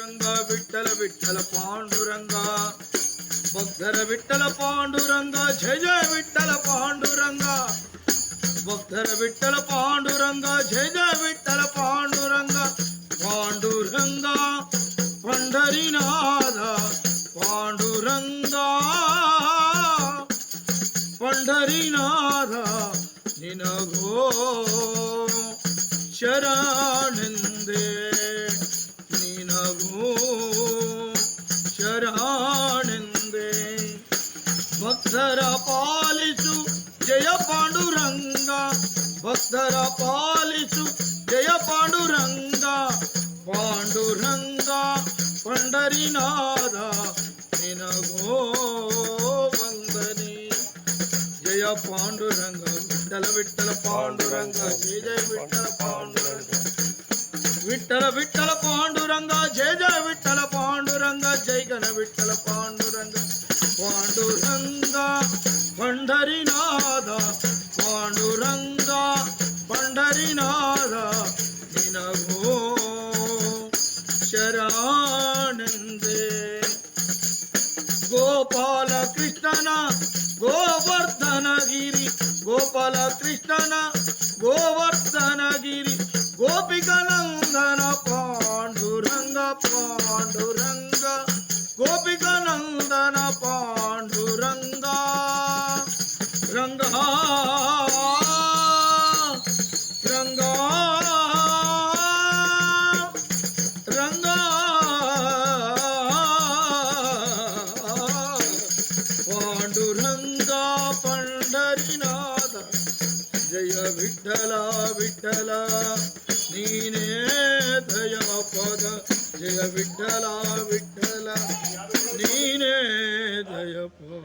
ಪಾಂಡುರಂಗ ವಿಠಲ ವಿಠಲ ಪಾಂಡುರಂಗ ಭಕ್ತರ ವಿಠಲ ಪಾಂಡುರಂಗ ಜಯ ಜಯ ವಿಠಲ ಪಾಂಡುರಂಗ ಭಕ್ತರ ವಿಠಲ ಪಾಂಡುರಂಗ ಜಯ ಜಯ ವಿಠಲ ಪಾಂಡುರಂಗ ಪಾಂಡುರಂಗ ಪಂಢರಿನಾಥ ಪಾಂಡುರಂಗ ಪಂಢರಿನಾಥ ನಿನಗೋ ಶರಣೆಂದೇ ನಿನಗೋ ಶರಣೆಂದೇ ಭಕ್ತರ ಪಾಲಿಸು ಜಯ ಪಾಂಡುರಂಗ ಭಕ್ತರ ಪಾಲಿಸು ಜಯ ಪಾಂಡುರಂಗ ಪಾಂಡುರಂಗ ಪಂಢರಿನಾಥ ನಿನಗೋ ವಂದನೆ ಜಯ ಪಾಂಡುರಂಗ ವಿಠಲ ವಿಠಲ ಪಾಂಡುರಂಗ ಜಯ ಜಯ ವಿಠಲ ಪಾಂಡುರಂಗ ವಿಠಲ ವಿಠಲ ಪಾಂಡುರಂಗ ಜಯ ಜಯ ವಿಠಲ ಪಾಂಡುರಂಗ ಜೈ ಗಣ ವಿಠಲ ಪಾಂಡುರಂಗ ಪಾಂಡುರಂಗ ಪಂಢರಿನಾಥ ಪಾಂಡುರಂಗ ಪಂಢರಿನಾಥ ನಿನಗೋ ಶರಣೆಂದೇ ಗೋಪಾಲ ಕೃಷ್ಣನ ಗೋವರ್ಧನಗಿರಿ ಗೋಪಾಲ ಕೃಷ್ಣನ ಗೋವರ್ಧನಗಿರಿ ಗೋಪಿಕನಂದನ ಪಾಂಡುರಂಗ ಪಾಂಡುರಂಗ ಗೋಪಿಕನಂದನ ಪಾಂಡುರಂಗ ರಂಗ ರಂಗ ರಂಗ ಪಾಂಡುರಂಗ ಪಂಢರಿನಾಥ ಜಯ ವಿಠಲ ವಿಠಲ ನೀನೇ ದಯ ಪದ ಜಯ ವಿಠಲ ವಿಠಲ ನೀನೇ ದಯ ಪದ